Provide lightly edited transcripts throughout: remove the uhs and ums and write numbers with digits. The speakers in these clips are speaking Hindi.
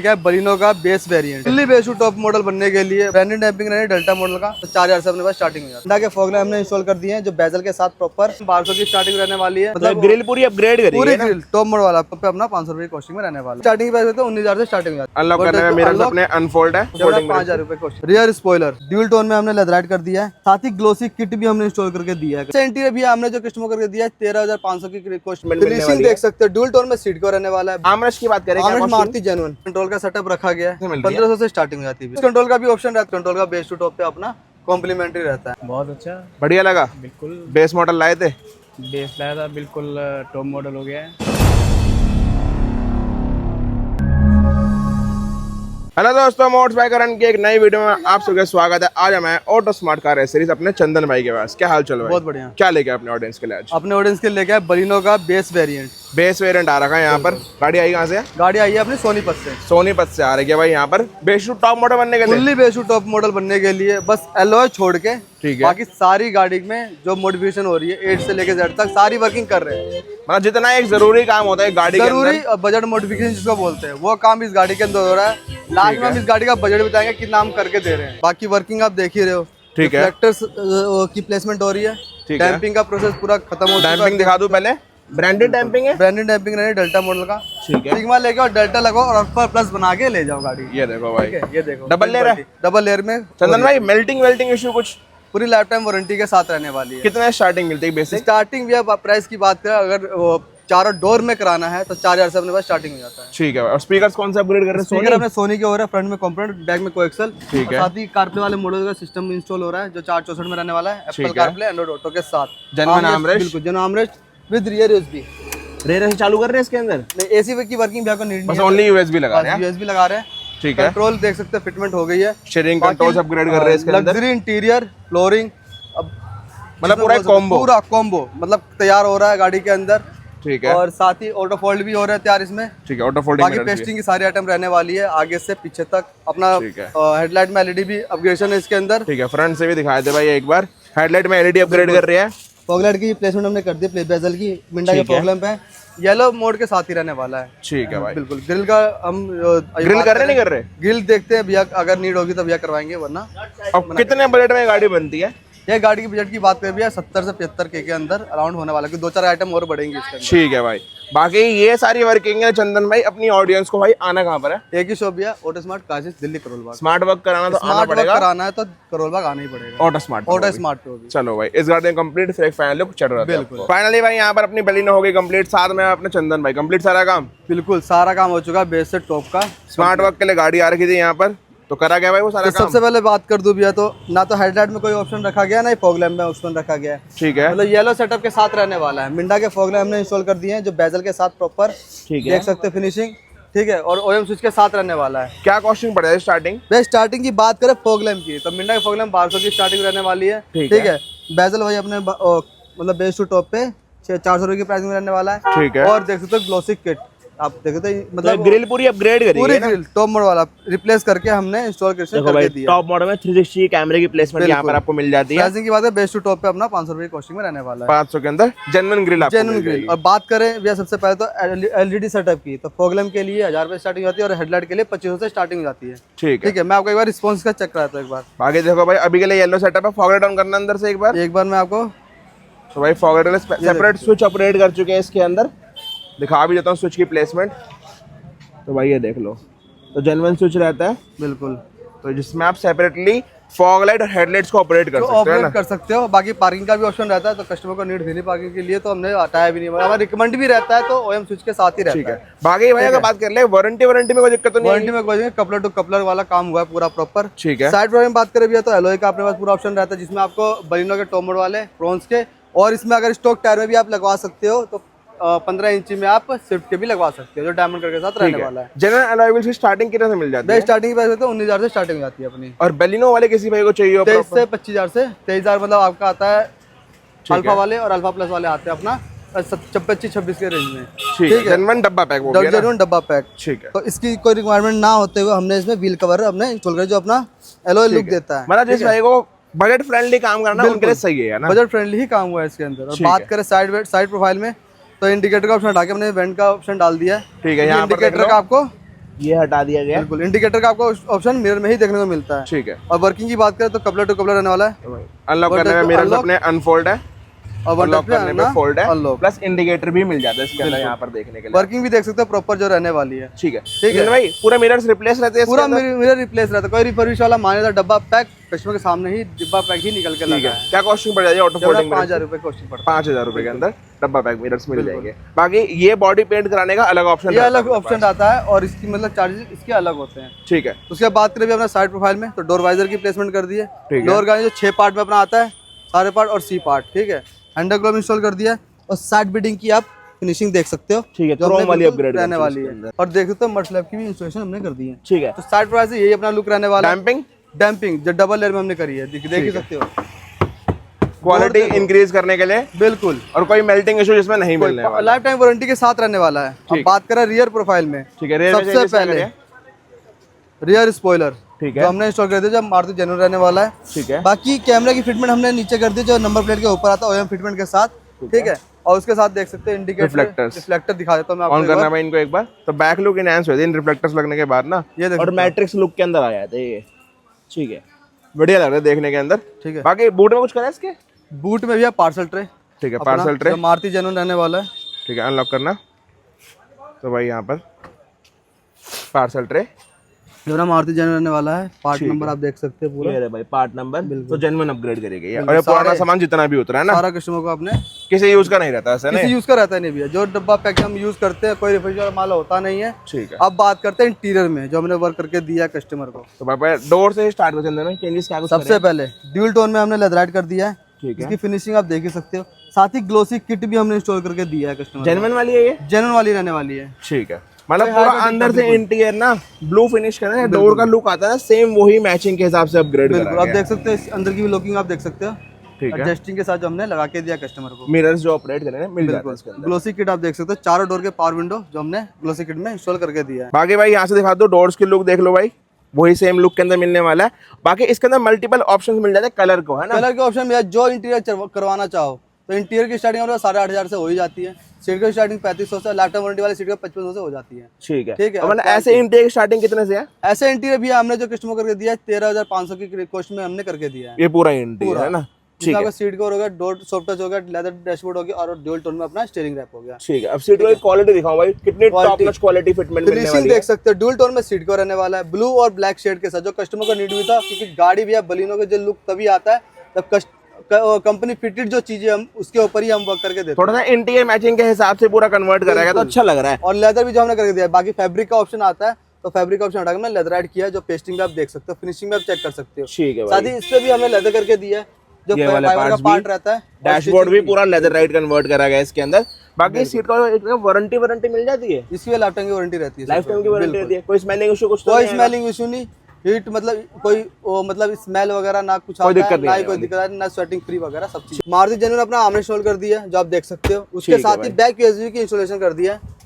क्या बलिनो का base variant Delhi base top model बनने के लिए ब्रांडेड डैम्पिंग रहेगी डेल्टा मॉडल का तो 4000 से अपने पास स्टार्टिंग हो जाता है। फॉग लैम्प हमने इंस्टॉल कर दिए हैं जो बेजल के साथ प्रॉपर 1200 की स्टार्टिंग रहने वाली है। मतलब ग्रिल पूरी अपग्रेड करी पूरी है ना? ग्रिल टॉप मॉडल वाला पे अपना 500 रुपए कॉस्टिंग में रहने वाला। स्टार्टिंग प्राइस होता है 19,000 से स्टार्टिंग हो जाती है। अनलॉक करने में मिरर्स अपने अनफोल्ड है, 5,000 रुपए cost. Rear spoiler dual tone में हमने लेदराइट कर दिया है, साथ ही ग्लोसी किट भी हमने इंस्टॉल करके दिया है। इंटीरियर भी हमने जो कस्टमर करके दिया है 13,500 की कॉस्ट। फिनिशिंग देख सकते हो ड्यूल टोन में सीट को रहने वाला है। आर्मरेस्ट की बात करें मारुति जेन्युइन कंट्रोल का सेटअप रखा गया है, 1500 से स्टार्टिंग हो जाती है। कंट्रोल का भी ऑप्शन रहता है, कंट्रोल का बेस टू टॉप पे अपना कॉम्प्लीमेंट्री रहता है। बहुत अच्छा, बढ़िया लगा। बिल्कुल बेस मॉडल लाए थे, बेस लाया था, बिल्कुल टॉप मॉडल हो गया है। हेलो दोस्तों, मोट्स बाइक रन की एक नई वीडियो में आप सबका स्वागत है। आज मैं ऑटो स्मार्ट कार एसेसरीज अपने चंदन भाई के पास। क्या हाल चल रहा है? बहुत बढ़िया। क्या लेके आए अपने ऑडियंस के लिए आज? अपने ऑडियंस के लिए लेके आए बलिनो का बेस वेरिएंट। बेस वेरिएंट आ रखा है यहाँ पर। गाड़ी आई कहाँ से? गाड़ी आई है अपनी सोनीपत से। सोनीपत से आ रही है भाई यहाँ पर बेस टू टॉप मॉडल बनने के लिए। Fully base to top model बनने के लिए बस एलॉय छोड़ के ठीक है, बाकी सारी गाड़ी में जो मॉडिफिकेशन हो रही है 8 से लेके Z तक सारी वर्किंग कर रहे हैं। मतलब जितना एक जरूरी काम होता है गाड़ी जरूरी बजट मॉडिफिकेशन जिसको बोलते हैं वो काम इस गाड़ी के अंदर हो रहा है। लास्ट में हम इस गाड़ी का बजट बताएंगे कितना हम करके दे रहे हैं। बाकी वर्किंग आप देख ही रहे हो। ठीक है, रिफ्लेक्टर्स की प्लेसमेंट हो रही है। डैम्पिंग का प्रोसेस पूरा खत्म हो चुका है। डैम्पिंग दिखा दूं पहले। ब्रांडेड डैम्पिंग है, ब्रांडेड डैम्पिंग रहेगी डेल्टा मॉडल का। ठीक है, सिग्मा लेके और डेल्टा लगाओ और अल्फा प्लस बना के ले जाओ गाड़ी। ये देखो भाई, ये देखो डबल लेयर है। डबल लेयर में चंदन भाई मेल्टिंग वेल्टिंग इशू कुछ? पूरी लाइफ टाइम वारंटी के साथ रहने वाली है। कितना स्टार्टिंग मिलती है बेसिक? स्टार्टिंग भी आप प्राइस की बात करें अगर चारों डोर में कराना है तो 4000 से अपने पास स्टार्टिंग हो जाता है। ठीक है। और स्पीकर्स कौन सा अपग्रेड कर रहे हैं? स्पीकर अपने सोनी के हो रहा है, फ्रंट में कॉम्पोनेंट, बैक में कोएक्सल। ठीक है। साथ ही कारप्ले वाले मॉडल का सिस्टम इंस्टॉल हो रहा है जो 464 में रहने वाला है। एप्पल कारप्ले एंड्रॉइड ऑटो के साथ। जेन्युइन आर्मरेस्ट, बिल्कुल genuine armrest with rear USB. Rear से चालू कर रहे हैं इसके अंदर? नहीं, एसी की वर्किंग भी आपको नीड बस नहीं है, ओनली यूएसबी लगा रहे हैं। यूएसबी लगा रहे हैं। ठीक है। कंट्रोल देख सकते हैं, फिटमेंट हो गई है। शेयरिंग कंट्रोल्स अपग्रेड कर रहे हैं इसके अंदर। लग्जरी इंटीरियर, फ्लोरिंग, मतलब पूरा कॉम्बो मतलब तैयार हो रहा है गाड़ी के अंदर। ठीक है। और साथ ही ऑटो फोल्ड भी हो रहा है तैयार इसमें। ठीक है, ऑटो फोल्डिंग। बाकी पेस्टिंग की सारी आइटम रहने वाली है आगे से पीछे तक। अपना हेडलाइट में एलईडी भी अपग्रेडेशन है इसके अंदर। ठीक है, फ्रंट से भी दिखाए थे भाई एक बार। हेडलाइट में एलईडी अपग्रेड कर रहे हैं। फॉगलाइट की प्लेसमेंट हमने कर दी, बेजल की मिंडा के फॉग लैंप है, येलो मोड के साथ ही रहने वाला है। ठीक है भाई, बिल्कुल। ग्रिल का हम ग्रिल कर रहे नहीं कर रहे? ग्रिल देखते हैं भैया, अगर नीड होगी तो भैया करवाएंगे, वरना। अब कितने बजट में गाड़ी बनती है? ये गाड़ी की बजट की बात करें भैया 70 से 75 के अंदर अराउंड होने वाला है, क्योंकि 2-4 आइटम और बढ़ेंगे इसके अंदर। ठीक है भाई। बाकी ये सारी वर्किंग है चंदन भाई। अपनी ऑडियंस को भाई आना कहाँ पर है? एक ही शॉप भैया, auto smart Kashish, Delhi Karol Bagh. Smart work कराना तो आना पड़ेगा। कराना है तो करोल बाग आना ही पड़ेगा। ऑटो स्मार्ट पे होगी। चलो भाई, इस गाड़ी में कंप्लीट फिर एक फाइनल लुक चल रहा है। बिल्कुल। फाइनली भाई यहाँ पर अपनी बलिनो हो गई कंप्लीट, साथ में अपने चंदन भाई कंप्लीट सारा काम। बिल्कुल सारा काम हो चुका है बेस से टॉप का। स्मार्ट वर्क के लिए गाड़ी आ रखी थी यहाँ पर, तो करा गया भाई वो सारा काम। सबसे पहले बात कर दूं भैया तो ना तो हेडलाइट में कोई ऑप्शन रखा गया, ना ही फॉग लैम्प में ऑप्शन रखा गया है। ठीक है। मतलब येलो सेटअप के साथ रहने वाला है। मिंडा के फॉग लैम्प हमने इंस्टॉल कर दिए हैं जो बेजल के साथ प्रॉपर। ठीक है, देख सकते हैं फिनिशिंग। ठीक है। और ओएम स्विच के साथ रहने वाला है। क्या कॉस्टिंग पड़ेगा स्टार्टिंग? भाई स्टार्टिंग की बात करें फॉग लैम्प की तो मिंडा के फॉग लैम्प 1200 की स्टार्टिंग रहने वाली है। ठीक है। बेजल भाई अपने मतलब बेस टू टॉप पे 400 रुपए की प्राइस में रहने वाला है। ठीक है। और देख सकते हो ग्लोसी किट, आप देख सकते हैं मतलब ग्रिल पूरी अपग्रेड करी पूरी है ना? ग्रिल टॉप मॉडल वाला रिप्लेस करके हमने इंस्टॉल करके दिया। टॉप मॉडल में 360 कैमरे की प्लेसमेंट यहाँ पर आपको मिल जाती है। प्राइसिंग की बात है बेस टू टॉप पे अपना 500 रुपए की कॉस्टिंग में रहने वाला है। 500 के अंदर जेन्युइन ग्रिल आपको जेन्युइन ग्रिल। और बात करें भैया सबसे पहले तो एलईडी सेटअप की, तो फॉग लैम्प के लिए 1000 रुपए स्टार्टिंग होती है और हेडलाइट के लिए 2500 से स्टार्टिंग हो जाती है। ठीक है। ठीक है। मैं आपको एक बार रिस्पॉन्स का चेक कराता हूँ एक बार। आगे देखो भाई, अभी के लिए येलो सेटअप है, फॉग लाइट ऑन करना अंदर से एक बार मैं आपको तो भाई fog light separate switch operate कर चुके हैं इसके अंदर। दिखा भी देता हूँ स्विच की प्लेसमेंट। तो भाई ये देख लो, तो जेन्युइन स्विच रहता है। बिल्कुल। तो जिसमें आप सेपरेटली फॉग लाइट और हेडलाइट्स को ऑपरेट कर सकते हो ना? कर सकते हो। बाकी पार्किंग का भी ऑप्शन रहता है, तो कस्टमर को नीड थी नहीं पार्किंग के लिए तो हमने हटाया भी नहीं, हमारा रिकमेंड भी रहता है तो ओएम स्विच के साथ ही रहता है। ठीक है। बाकी भाई अगर बात कर ले वारंटी में कोई दिक्कत तो नहीं? वारंटी में कोई नहीं, कपलर टू कपलर वाला काम हुआ है पूरा प्रॉपर। ठीक है। साइड में बात करें भैया तो एलॉय का अपने पास पूरा ऑप्शन रहता है, जिसमें आपको बलिनो के टॉप मॉडल वाले फ्रॉन्स के, और इसमें अगर स्टॉक टायर में भी आप लगवा सकते हो तो 15 इंची में आप स्विफ्ट के भी लगवा सकते हो जो डायमंड कट के साथ रहने वाला है। जनरल एलॉय व्हील्स की स्टार्टिंग कितने से मिल जाती है? स्टार्टिंग प्राइस होता है 19,000 से स्टार्टिंग हो जाती है अपनी। और बेलिनो वाले किसी भाई को चाहिए हो 23 से 25,000 से 23,000 मतलब आपका आता है अल्फा वाले, और अल्फा प्लस वाले आते हैं अपना 25-26 के रेंज में। ठीक है। जेन्युइन डब्बा पैक हो गया, जेन्युइन डब्बा पैक। ठीक है। तो इसकी कोई रिक्वायरमेंट ना होते हुए हमने इसमें व्हील कवर हमने इंस्टॉल कर जो अपना एलॉय लुक देता है। मतलब जिस भाई को बजट फ्रेंडली काम करना उनके लिए सही है ना? बजट फ्रेंडली ही काम हुआ है इसके अंदर। और बात करें साइड प्रोफाइल में तो इंडिकेटर का ऑप्शन हटा के हमने वेंट का ऑप्शन डाल दिया है। ठीक है। यहाँ इंडिकेटर का आपको ये हटा दिया गया। बिल्कुल। इंडिकेटर का आपको ऑप्शन मिरर में ही देखने को मिलता है। ठीक है। और वर्किंग की बात करें तो कपलर टू कपलर रहने वाला है। अनलॉक करने में मिरर्स अपने अनफोल्ड है और लॉक करने में फोल्ड है, अनलॉक। प्लस इंडिकेटर भी मिल जाता है इसके अंदर यहाँ पर देखने के लिए। वर्किंग भी देख सकते हो प्रॉपर जो रहने वाली है। ठीक है। ठीक है भाई पूरा मिरर्स रिप्लेस रहते हैं पूरा मिरर रिप्लेस रहता है। कोई रिफर्बिश वाला माने डब्बा पैक कस्टमर के सामने ही डिब्बा पैक ही निकल के लगा है। क्या कॉस्टिंग पड़ जाती है ऑटो फोल्डिंग? 5000 रुपए कॉस्टिंग पड़ता 5000 रुपए के अंदर डब्बा पैक मिरर्स मिल जाएंगे। बाकी ये बॉडी पेंट कराने का अलग ऑप्शन, है। ये अलग ऑप्शन आता है और इसकी मतलब चार्जेस इसके अलग होते हैं। ठीक है। उसके बाद बात करें भी अपना साइड प्रोफाइल में तो डोर वाइजर की प्लेसमेंट कर दी है। ठीक है। डोर का जो 6 पार्ट में अपना आता है, सारे पार्ट और सी पार्ट। ठीक है। हैंडल ग्लोव इंस्टॉल कर दिया है और साइड बिडिंग की आप फिनिशिंग देख सकते हो। ठीक है। जो क्रोम वाली अपग्रेड रहने वाली है। और देख सकते हो मड स्लैब की भी इंस्टॉलेशन हमने कर दी है। ठीक है। तो साइड प्रोफाइल से यही अपना लुक रहने वाला है। डैम्पिंग जो डबल लेयर में हमने करी है, देख ही सकते हो। क्वालिटी इंक्रीज करने के लिए बिल्कुल। और कोई मेल्टिंग इशू जिसमें नहीं मिलने वाला। लाइफ टाइम वारंटी के साथ रहने वाला है। अब बात करें रियर प्रोफाइल में। ठीक है। सबसे पहले रियर स्पॉइलर ठीक है, जो हमने इंस्टॉल कर दिया, जो मारुति जेन्युइन रहने वाला है। ठीक है। बाकी कैमरा की फिटमेंट हमने नीचे कर दी जो नंबर प्लेट के ऊपर आता है ओएम फिटमेंट के साथ। ठीक है। और उसके साथ देख सकते हैं इंडिकेटर रिफ्लेक्टर दिखा देता हूं मैं आपको। ऑन करना है इनको एक बार तो बैक लुक इनहैंस हो जाती है इन रिफ्लेक्टर्स लगने के बाद ना, ये और मैट्रिक्स लुक के अंदर आ जाते हैं ये। ठीक है। बढ़िया लग रहा है देखने के अंदर। ठीक है। बाकी बूट में कुछ करा है इसके? बूट में भी है पार्सल ट्रे। ठीक है। पार्सल ट्रे मारुति जेन्युइन रहने वाला है। ठीक है। अनलॉक करना तो भाई यहाँ पर पार्सल ट्रे जो ना मारुति जेन्युइन रहने वाला है। पार्ट नंबर आप देख सकते हैं पूरा। ये भाई पार्ट नंबर तो जेन्युइन अपग्रेड करेगी और ये पुराना सामान जितना भी उतरा है ना सारा कस्टमर को आपने किसी यूज का नहीं रहता ऐसा किसी यूज का रहता नहीं भैया। जो डब्बा पैक हम यूज करते हैं कोई रेफ्रिजरेटर माल होता नहीं है। ठीक है। अब बात करते हैं इंटीरियर में जो हमने वर्क करके दिया है कस्टमर को। तो भाई डोर से स्टार्ट कर चंदन में चेंजेस क्या कुछ सबसे पहले ड्यूल टोन में हमने लेदराइट कर दिया है। ठीक है। इसकी फिनिशिंग आप देख ही सकते हो। साथ ही ग्लोसी किट भी हमने इंस्टॉल करके दिया है कस्टमर। जेन्युइन वाली है ये? जेन्युइन वाली रहने वाली है। ठीक है। मतलब पूरा अंदर से इंटीरियर ना ब्लू फिनिश करना है, डोर का लुक आता है ना सेम वही मैचिंग के हिसाब से अपग्रेड करा बिल्कुल। आप देख सकते हो अंदर की भी लुकिंग आप देख सकते हो। ठीक है। एडजस्टिंग के साथ जो हमने लगा के दिया कस्टमर को। मिरर्स जो ऑपरेट करने मिल जाते हैं इसके अंदर। ग्लोसी किट आप देख सकते हो। चारों डोर के पावर विंडो जो हमने ग्लोसी किट में इंस्टॉल करके दिया है। बाकी भाई यहाँ से दिखा दो डोर्स की लुक देख लो भाई, वही सेम लुक के अंदर मिलने वाला है। बाकी इसके अंदर मल्टीपल ऑप्शंस मिल जाते हैं कलर को, है ना? कलर के ऑप्शन में जो इंटीरियर करवाना चाहो तो इंटीरियर की स्टार्टिंग 8,500 से हो ही जाती है। सीट की स्टार्टिंग 3500 से, लाइफ टाइम वारंटी वाली सीट का 5500 से हो जाती है। ठीक है। ठीक है। मतलब ऐसे इंटीरियर स्टार्टिंग कितने से है? ऐसे इंटीरियर भी हमने जो कस्टमर करके दिया है 13,500 की कॉस्ट में हमने करके दिया है। ये पूरा इंटीरियर है ना? ठीक है। सीट कवर हो गया, डोर सॉफ्ट टच हो गया, लेदर डैशबोर्ड हो गया और ड्यूल टोन में अपना स्टीयरिंग रैप हो गया। ठीक है। अब सीट की क्वालिटी दिखाओ भाई, कितनी टॉप नॉच क्वालिटी फिटमेंट मिलने वाली फिनिशिंग है। देख सकते हो। ड्यूल टोन में सीट कवर रहने वाला है ब्लू और ब्लैक शेड के साथ, जो कस्टमर को नीड हुई था क्योंकि गाड़ी भी है बलिनो का जो लुक तभी आता है जब कंपनी फिटेड जो चीजें हम उसके ऊपर ही हम वर्क करके देते हैं। थोड़ा सा इंटीरियर मैचिंग के हिसाब से पूरा कन्वर्ट करेगा तो अच्छा लग रहा है। और लेदर भी जो हमने करके दिया है। बाकी फैब्रिक का ऑप्शन आता है तो फैब्रिक का ऑप्शन हटा के हमने लेदर ऐड किया है, जो पेस्टिंग में आप देख सकते हो, फिनिशिंग में आप चेक कर सकते हो। ठीक है। साथ ही इस पे भी हमने लेदर करके दिया है, जो फाइबर का पार्ट रहता है। डैशबोर्ड भी पूरा लेदर राइट कन्वर्ट करा गया इसके अंदर। बाकी सीट का वारंटी मिल जाती है? इसकी लाइफ टाइम की वारंटी रहती है। लाइफ टाइम की वारंटी रहती है। कोई स्मेलिंग इशू कुछ तो कोई स्मेलिंग इशू नहीं, हीट मतलब कोई मतलब स्मेल वगैरह ना कुछ आता है, ना ही कोई दिक्कत है, ना स्वेटिंग फ्री वगैरह सब चीज। मारुति जेन्युइन अपना आमने इंस्टॉल कर दिया है जो आप देख सकते हो। उसके साथ ही बैक यूएसबी की इंस्टॉलेशन कर दिया है।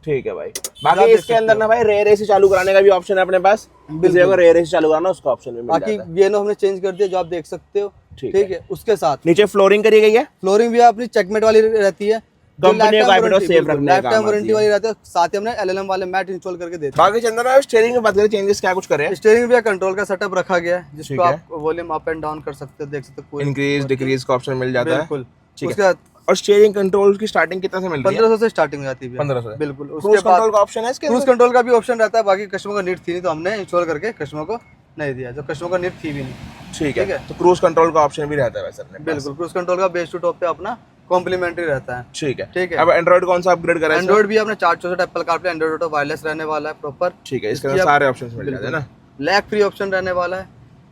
ठीक है भाई। बाकी इसके अंदर ना भाई रेयर एसी चालू कराने का भी ऑप्शन है अपने पास। किसी को रेयर एसी चालू कराना उसका ऑप्शन भी मिल जाता है। बाकी वीएनओ हमने चेंज कर दिया जो आप देख सकते हो। ठीक है। उसके साथ नीचे फ्लोरिंग करी गई है। फ्लोरिंग भी अपनी चेकमेट वाली रहती है, कंपनी का आइटम सेफ रखने का काम वारंटी वाली रहती है। साथ ही हमने एलएलएम वाले मैट इंस्टॉल करके देते हैं। बाकी चंदन स्टीयरिंग में बात करें चेंजेस क्या कुछ करे? स्टीयरिंग भी कंट्रोल का सेटअप रखा गया है जिसको आप वॉल्यूम अप एंड डाउन कर सकते हो, देख सकते हो। इंक्रीज डिक्रीज का ऑप्शन मिल जाता है। बिल्कुल। उसके बाद और स्टीयरिंग कंट्रोल की स्टार्टिंग कितना से मिल रही है? 1500 से स्टार्टिंग हो जाती है। 1500 से। बिल्कुल। क्रूज कंट्रोल का ऑप्शन है इसके? क्रूज कंट्रोल का भी ऑप्शन रहता है। बाकी कस्टमर को नीड थी नहीं तो हमने इंस्टॉल करके कस्टमर को नहीं दिया, जो कस्टमर को नीड थी भी नहीं। ठीक है। तो क्रूज कंट्रोल का ऑप्शन भी रहता है वैसे अपने पास। बिल्कुल। क्रूज कंट्रोल का बेस टू टॉप पे अपना कॉम्प्लीमेंट्री रहता है। ठीक है। ठीक है। अब एंड्रॉइड कौन सा अपग्रेड करा है? एंड्रॉइड भी अपने 464 Apple CarPlay, Android auto wireless रहने वाला है प्रॉपर। ठीक है। इसके अंदर सारे ऑप्शंस मिल जाते हैं ना। लैग फ्री ऑप्शन रहने वाला है।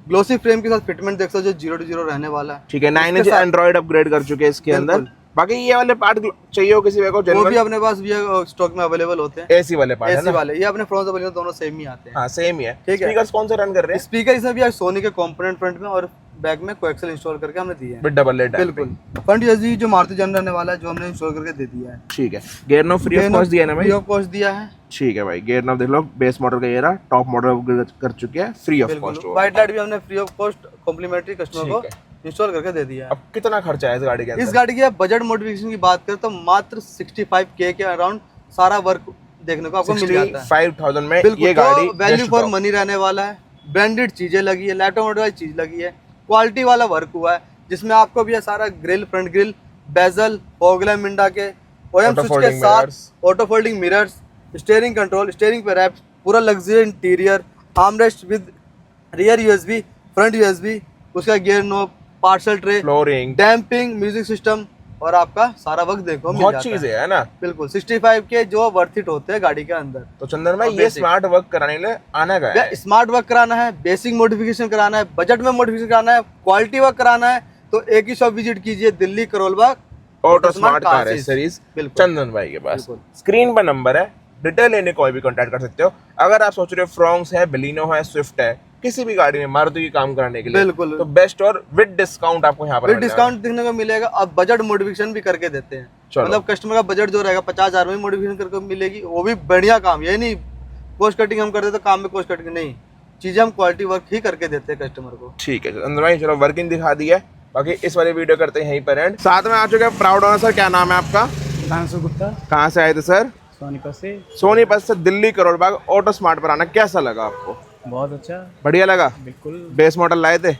ग्लोसी फ्रेम के साथ फिटमेंट देख सकते हो जो 0 to 0 रहने वाला है। ठीक है। 9 इंच एंड्रॉइड अपग्रेड कर चुके हैं इसके अंदर। बाकी ये वाले पार्ट चाहिए हो किसी को वो भी अपने पास भी स्टॉक में अवेलेबल होते हैं। एसी वाले पार्ट है एसी वाले ये अपने फ्रंट और दोनों सेम ही आते हैं। हाँ सेम ही है। ठीक है। स्पीकर्स कौन से रन कर रहे हैं? स्पीकर इसमें भी सोनी के कंपोनेंट फ्रंट में और बैक में कोएक्सियल इंस्टॉल करके हमने दिए हैं। With double let. बिल्कुल। फ्रंट यूएसबी जो मारुति जेन्युइन रहने वाला है जो हमने इंस्टॉल करके दे दिया है। ठीक है। Gear knob free of cost दिया ना भाई? फ्री ऑफ कॉस्ट दिया है। ठीक है भाई। गियर नॉब देख लो, बेस मॉडल का ये रहा, टॉप मॉडल कर चुके हैं, free of cost. White light भी हमने free of cost complimentary customer को इंस्टॉल करके दे दिया है। अब कितना खर्चा है इस गाड़ी के अंदर? इस गाड़ी की बजट मॉडिफिकेशन की बात करें तो मात्र 65K के अराउंड सारा वर्क देखने को आपको मिल जाता है 65,000 में बिल्कुल। ये गाड़ी value just for top। Money रहने वाला है, ब्रांडेड चीजें लगी है, लैटोमोटिव वाली चीज लगी है, क्वालिटी वाला वर्क हुआ है, जिसमें आपको भी ये सारा grille, front grille, bezel, fog lamp Minda के ओएम Auto स्विच के folding साथ, mirrors। Auto folding mirrors, steering control, steering पे रैप, पूरा luxury interior, armrest with rear USB, front USB, उसका gear knob, parcel tray, flooring, damping, music system, और आपका सारा वक्त देखो मिल बहुत जाता चीजें है है ना। बिल्कुल। 65 के जो वर्थ इट होते हैं गाड़ी के अंदर। तो चंदन भाई और ये basic। स्मार्ट वर्क कराने के लिए आना का है। स्मार्ट वर्क कराना है, बेसिक मॉडिफिकेशन कराना है, बजट में मॉडिफिकेशन कराना है, क्वालिटी वर्क कराना है, तो एक ही शॉप विजिट कीजिए, Delhi Karol Bagh auto smart car accessories बिल्कुल चंदन भाई के पास। बिल्कुल। स्क्रीन पर नंबर है, डिटेल लेने कोई भी कांटेक्ट कर सकते हो। अगर आप सोच रहे हो फ्रॉन्क्स है, बलिनो है, स्विफ्ट है, किसी भी गाड़ी में मारुति की काम कराने के लिए बिल्कुल। तो बेस्ट और विद डिस्काउंट आपको यहाँ पर फिर मिल जाएगा। डिस्काउंट देखने को मिलेगा। अब बजट मॉडिफिकेशन भी करके देते हैं, चलो। मतलब कस्टमर का बजट जो रहेगा 50,000 में मॉडिफिकेशन करके मिलेगी, वो भी बढ़िया काम। ये नहीं कॉस्ट कटिंग हम करते तो काम में कॉस्ट कटिंग नहीं, चीजें हम क्वालिटी वर्क ही करके देते हैं कस्टमर को। ठीक है चंदन भाई, चलो वर्किंग दिखा दी है, बाकी इस वाली वीडियो करते हैं यहीं पर एंड। साथ में आ चुके हैं प्राउड ऑनर। सर क्या नाम है आपका? धांसु गुप्ता, कहाँ से आए थे सर? सोनीपत से। सोनीपत से दिल्ली करोलबाग ऑटो स्मार्ट पर आना कैसा लगा आपको? बहुत अच्छा, बढ़िया लगा। बिल्कुल बेस मॉडल लाए थे,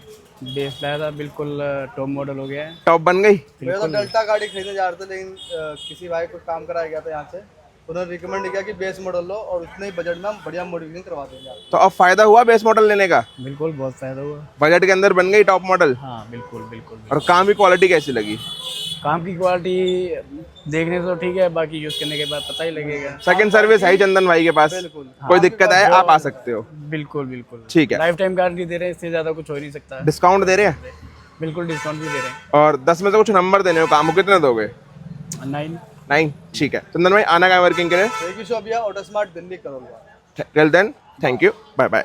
बेस लाया था, बिल्कुल टॉप मॉडल हो गया है। टॉप बन गई। मैं तो डेल्टा गाड़ी खरीदने जा रहे थे, लेकिन किसी भाई को काम कराया गया था यहाँ से, उन्होंने रिकमेंड किया कि बेस मॉडल लो और उतने ही बजट में हम बढ़िया मॉडिफिकेशन करवा देंगे आपको। तो अब फायदा हुआ बेस मॉडल लेने का? बिल्कुल बहुत फायदा हुआ। बजट के अंदर बन गई टॉप मॉडल। हाँ बिल्कुल बिल्कुल। और काम की क्वालिटी कैसी लगी? काम की क्वालिटी देखने से तो ठीक है, बाकी यूज करने के बाद पता ही लगेगा। सेकंड सर्विस है ही चंदन भाई के पास, बिल्कुल। कोई दिक्कत है आप आ सकते हो। बिल्कुल बिल्कुल ठीक है। लाइफ टाइम गारंटी दे रहे हैं, इससे ज्यादा कुछ हो ही नहीं सकता। डिस्काउंट दे रहे हैं? बिल्कुल डिस्काउंट भी दे रहे और 10 में से कुछ नंबर देने हो, काम को कितने दोगे? हैं। 9। 9। ठीक है चंदन भाई, आना का वर्किंग के लिए। एक ही शॉप या auto smart Delhi Karol Bagh. Till then thank you, bye bye.